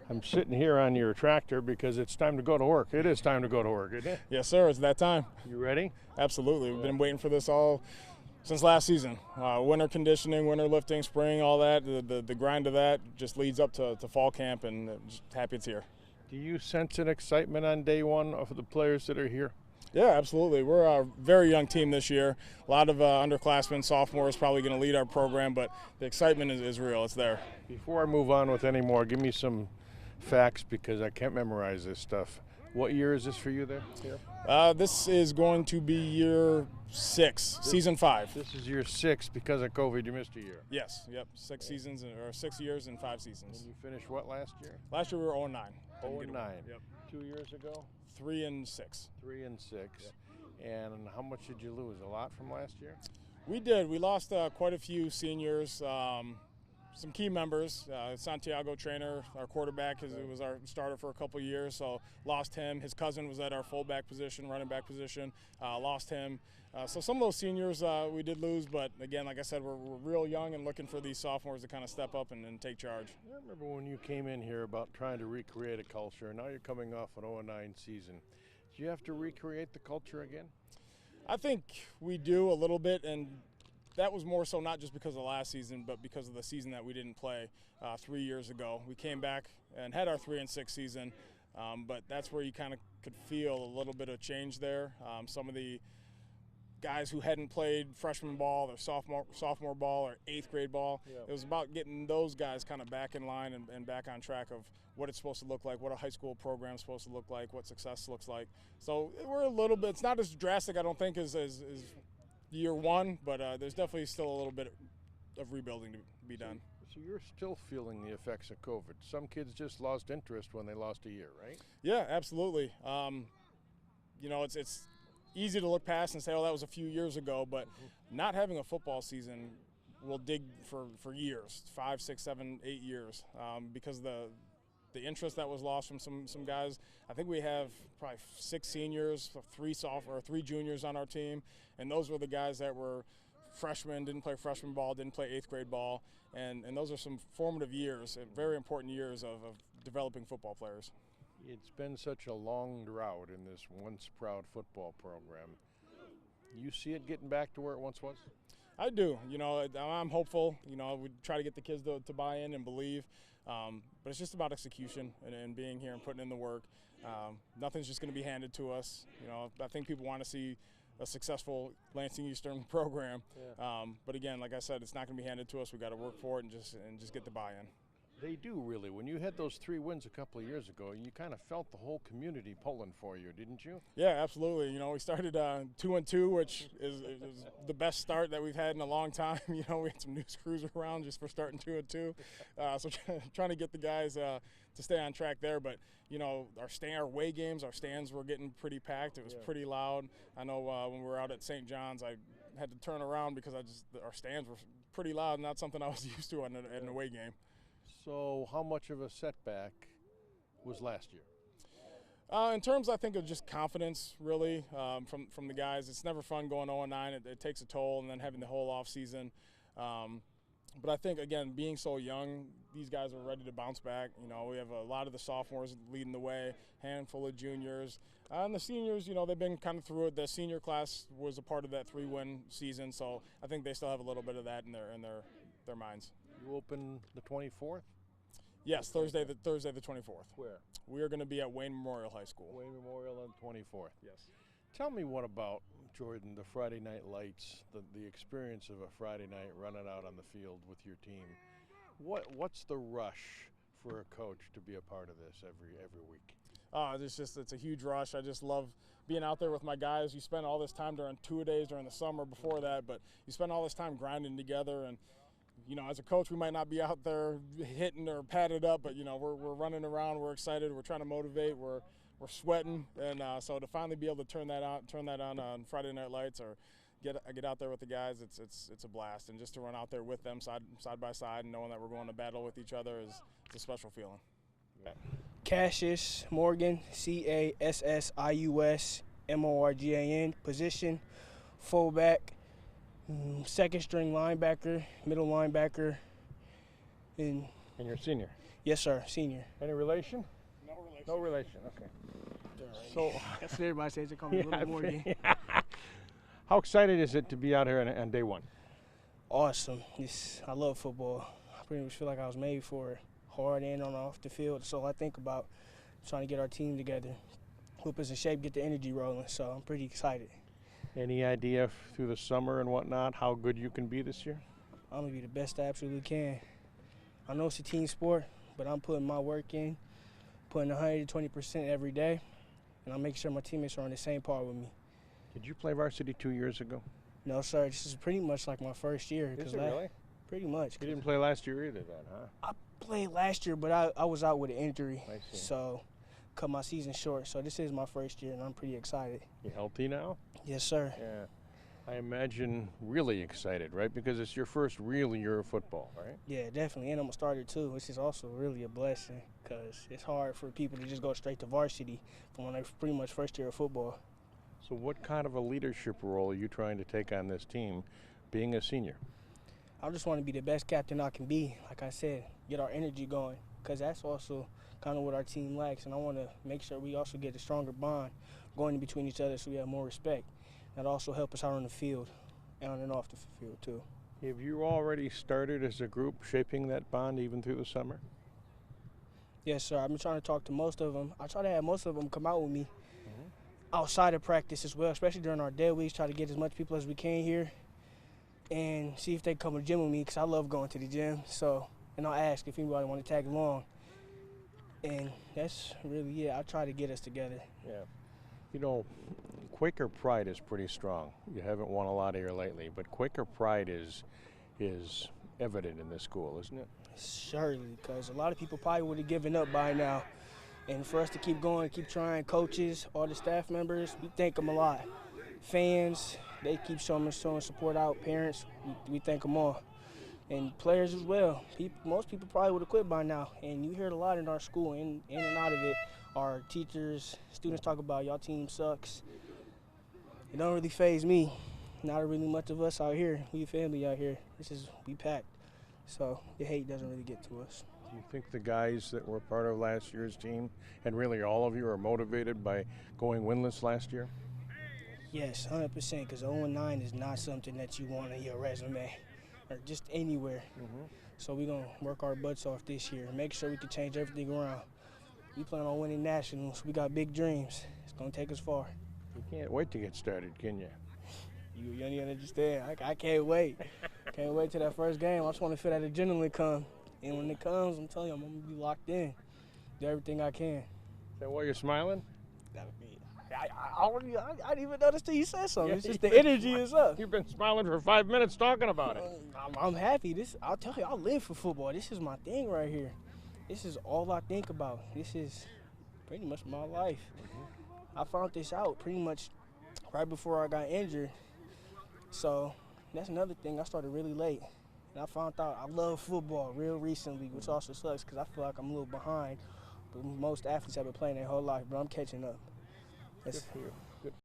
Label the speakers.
Speaker 1: I'm sitting here on your tractor because it's time to go to work. It is time to go to work, isn't it?
Speaker 2: Yes, sir. It's that time.
Speaker 1: You ready?
Speaker 2: Absolutely. We've been waiting for this all since last season. Winter conditioning, winter lifting, spring, all that. The grind of that just leads up to fall camp, and just happy it's here.
Speaker 1: Do you sense an excitement on day one of the players that are here?
Speaker 2: Yeah, absolutely. We're a very young team this year. A lot of underclassmen, sophomores probably going to lead our program, but the excitement is real. It's there.
Speaker 1: Before I move on with any more, give me some facts because I can't memorize this stuff. What year is this for you there?
Speaker 2: This is going to be year 6, season 5.
Speaker 1: This is year 6 because of COVID. You missed a year.
Speaker 2: Yes, yep, 6 seasons or 6 years and 5 seasons.
Speaker 1: And you finished what last year?
Speaker 2: Last year we were 0-9.
Speaker 1: 0-9.
Speaker 2: Yep.
Speaker 1: 2 years ago?
Speaker 2: 3-6.
Speaker 1: 3-6.
Speaker 2: Yep.
Speaker 1: And how much did you lose? A lot from last year?
Speaker 2: We did. We lost quite a few seniors. Some key members. Santiago Trainer, our quarterback, was our starter for a couple of years, so lost him. His cousin was at our fullback position, running back position, lost him. So some of those seniors we did lose, but again, like I said, we're real young and looking for these sophomores to kind of step up and take charge.
Speaker 1: I remember when you came in here about trying to recreate a culture. Now you're coming off an 0-9 season. Do you have to recreate the culture again?
Speaker 2: I think we do a little bit, and that was more so not just because of last season, but because of the season that we didn't play 3 years ago. We came back and had our 3-6 season, but that's where you kind of could feel a little bit of change there. Some of the guys who hadn't played freshman ball or sophomore ball or 8th grade ball, It was about getting those guys kind of back in line and back on track of what it's supposed to look like, what a high school program is supposed to look like, what success looks like. So we're a little bit, it's not as drastic, I don't think, as year 1, but there's definitely still a little bit of rebuilding to be done.
Speaker 1: So you're still feeling the effects of COVID. Some kids just lost interest when they lost a year, right?
Speaker 2: Yeah, absolutely. It's easy to look past and say, oh, that was a few years ago, but not having a football season will dig for years, 5, 6, 7, 8 years, because the interest that was lost from some guys. I think we have probably 6 seniors, 3 juniors on our team, and those were the guys that were freshmen, didn't play freshman ball, didn't play 8th grade ball, and those are some formative years, very important years of developing football players.
Speaker 1: It's been such a long drought in this once proud football program. You see it getting back to where it once was?
Speaker 2: I do. I'm hopeful. We try to get the kids to buy in and believe. But it's just about execution and being here and putting in the work. Nothing's just going to be handed to us. I think people want to see a successful Lansing Eastern program. Yeah. But again, like I said, it's not going to be handed to us. We got to work for it and just get the buy-in.
Speaker 1: They do, really. When you had those 3 wins a couple of years ago, you kind of felt the whole community pulling for you, didn't you?
Speaker 2: Yeah, absolutely. We started 2-2, which is the best start that we've had in a long time. We had some news crews around just for starting 2-2. So trying to get the guys to stay on track there. But, our away games, our stands were getting pretty packed. It was pretty loud. I know when we were out at St. John's, I had to turn around because our stands were pretty loud, not something I was used to at an away game.
Speaker 1: So how much of a setback was last year?
Speaker 2: In terms, I think, of just confidence, really, from the guys. It's never fun going 0-9. It takes a toll, and then having the whole off season. But I think, again, being so young, these guys are ready to bounce back. We have a lot of the sophomores leading the way, handful of juniors. And the seniors, they've been kind of through it. The senior class was a part of that 3-win season, so I think they still have a little bit of that in their minds.
Speaker 1: You open the 24th?
Speaker 2: Yes, Thursday the 24th.
Speaker 1: Where?
Speaker 2: We are going to be at Wayne Memorial High School.
Speaker 1: Wayne Memorial on the 24th.
Speaker 2: Yes.
Speaker 1: Tell me what about, Jordan, the Friday night lights, the experience of a Friday night running out on the field with your team. What's the rush for a coach to be a part of this every week?
Speaker 2: It's a huge rush. I just love being out there with my guys. You spend all this time during 2-a-days during the summer before that, but you spend all this time grinding together. And as a coach, we might not be out there hitting or padded up, but we're running around. We're excited. We're trying to motivate. We're sweating, and so to finally be able to turn that on Friday Night Lights or get out there with the guys, it's a blast. And just to run out there with them side by side and knowing that we're going to battle with each other it's a special feeling.
Speaker 1: Yeah.
Speaker 3: Cassius Morgan, Cassius Morgan, position, fullback. Second string linebacker, middle linebacker,
Speaker 1: And you're a senior.
Speaker 3: Yes, sir. Senior.
Speaker 1: Any relation?
Speaker 2: No relation.
Speaker 1: No relation. Okay. So,
Speaker 3: That's what everybody says. They call me Little Morgan.
Speaker 1: how excited is it to be out here on day one?
Speaker 3: Awesome. I love football. I pretty much feel like I was made for it. Hard and on and off the field. So I think about trying to get our team together, hoop us in shape, get the energy rolling. So I'm pretty excited.
Speaker 1: Any idea through the summer and whatnot how good you can be this year?
Speaker 3: I'm going to be the best I absolutely can. I know it's a team sport, but I'm putting my work in, putting 120% every day, and I'm making sure my teammates are on the same par with me.
Speaker 1: Did you play varsity 2 years ago?
Speaker 3: No, sir. This is pretty much like my first year.
Speaker 1: Is it really?
Speaker 3: Pretty much.
Speaker 1: You didn't play last year either then, huh?
Speaker 3: I played last year, but I was out with an injury,
Speaker 1: I see.
Speaker 3: so cut my season short. So this is my first year, and I'm pretty excited.
Speaker 1: You healthy now?
Speaker 3: Yes, sir.
Speaker 1: Yeah. I imagine really excited, right? Because it's your first real year of football, right?
Speaker 3: Yeah, definitely. And I'm a starter, too, which is also really a blessing because it's hard for people to just go straight to varsity from when they're pretty much first year of football.
Speaker 1: So what kind of a leadership role are you trying to take on this team being a senior?
Speaker 3: I just want to be the best captain I can be. Like I said, get our energy going because that's also kind of what our team lacks. And I want to make sure we also get a stronger bond going in between each other so we have more respect. That also help us out on the field and on and off the field, too.
Speaker 1: Have you already started as a group shaping that bond even through the summer?
Speaker 3: Yes, sir. I've been trying to talk to most of them. I try to have most of them come out with me outside of practice as well, especially during our dead weeks, try to get as much people as we can here and see if they come to the gym with me because I love going to the gym. So, and I'll ask if anybody want to tag along. And that's really it. I try to get us together.
Speaker 1: Yeah. You know, Quaker pride is pretty strong. You haven't won a lot here lately, but Quaker pride is evident in this school, isn't it?
Speaker 3: Surely, because a lot of people probably would have given up by now. And for us to keep going, keep trying, coaches, all the staff members, we thank them a lot. Fans, they keep showing support out. Parents, we thank them all. And players as well. Most people probably would have quit by now. And you hear it a lot in our school, in and out of it. Our teachers, students talk about y'all team sucks. It don't really faze me. Not really much of us out here. We a family out here. We packed. So the hate doesn't really get to us.
Speaker 1: Do you think the guys that were part of last year's team, and really all of you, are motivated by going winless last year?
Speaker 3: Yes, 100%, because 0-9 is not something that you want on your resume or just anywhere. So we're going to work our butts off this year, make sure we can change everything around. We plan on winning nationals. We got big dreams. It's going to take us far.
Speaker 1: You can't wait to get started, can you?
Speaker 3: You don't understand. I can't wait. Can't wait till that first game. I just want to feel that adrenaline come. And when it comes, I'm telling you, I'm going to be locked in. Do everything I can.
Speaker 1: Is that why you're smiling?
Speaker 3: I didn't even notice till you said something. It's just the energy is up.
Speaker 1: You've been smiling for 5 minutes talking about it.
Speaker 3: I'm happy. I'll tell you, I live for football. This is my thing right here. This is all I think about. This is pretty much my life. I found this out pretty much right before I got injured. So that's another thing. I started really late. And I found out I love football real recently, which also sucks because I feel like I'm a little behind. But most athletes have been playing their whole life, but I'm catching up.
Speaker 1: Good for you.